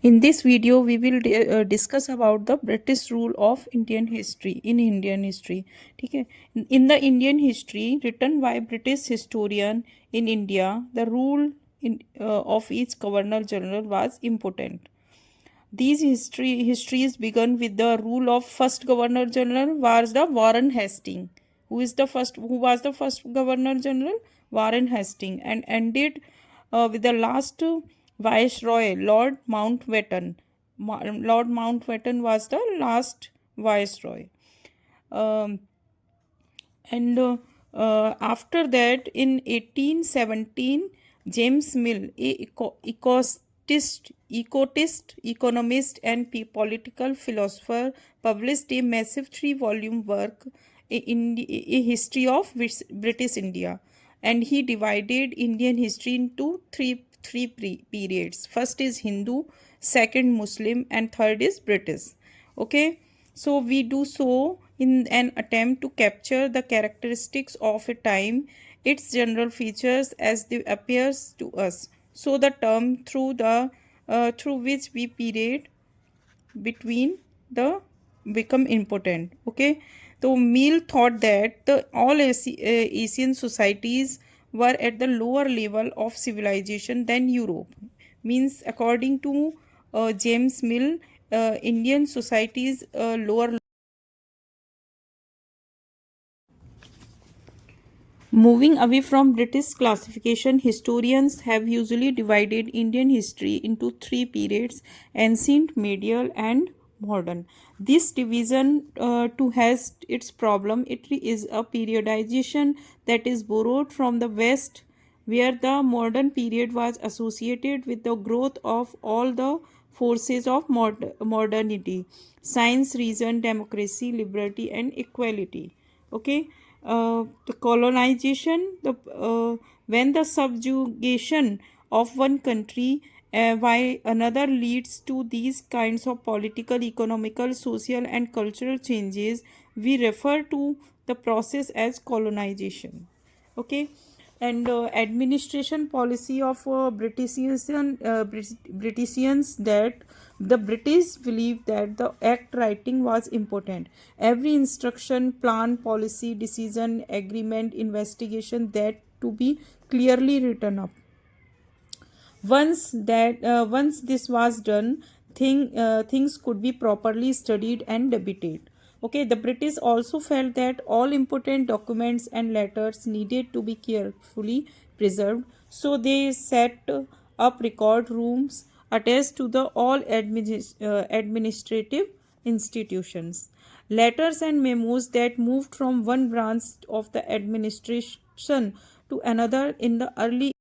In this video, we will discuss about the British rule of Indian history in Indian history. ठीक है? In the Indian history written by British historian in India, the rule of each governor general was important. These histories began with the rule of first governor general was the Warren Hastings. Who was the first governor general? Warren Hastings, and ended with the last viceroy, Lord Mountbatten. Lord Mountbatten was the last viceroy. Um, and after that, in 1817, James Mill, ecotist, economist, and political philosopher, published a massive three-volume work in a history of British India, and he divided Indian history into three periods. First is Hindu, second Muslim, and third is British. Okay, so we do so in an attempt to capture the characteristics of a time, its general features as they appears to us. So the term through which we period between the become important. Okay, so Mill thought that the all Asian societies were at the lower level of civilization than Europe. Means according to James Mill, Indian societies lower. Moving away from British classification, historians have usually divided Indian history into three periods: ancient, medieval, and modern. This division too has its problem. It is a periodization that is borrowed from the West, where the modern period was associated with the growth of all the forces of modernity: science, reason, democracy, liberty, and equality. Okay, the colonization, when the subjugation of one country by another leads to these kinds of political, economical, social, and cultural changes, we refer to the process as colonization. Okay, and administration policy of Britishans, that the British believed that the act writing was important. Every instruction, plan, policy, decision, agreement, investigation, that to be clearly written up. Once this was done, things could be properly studied and debated. Okay, the British also felt that all important documents and letters needed to be carefully preserved, so they set up record rooms attached to the all administrative institutions. Letters and memos that moved from one branch of the administration to another in the early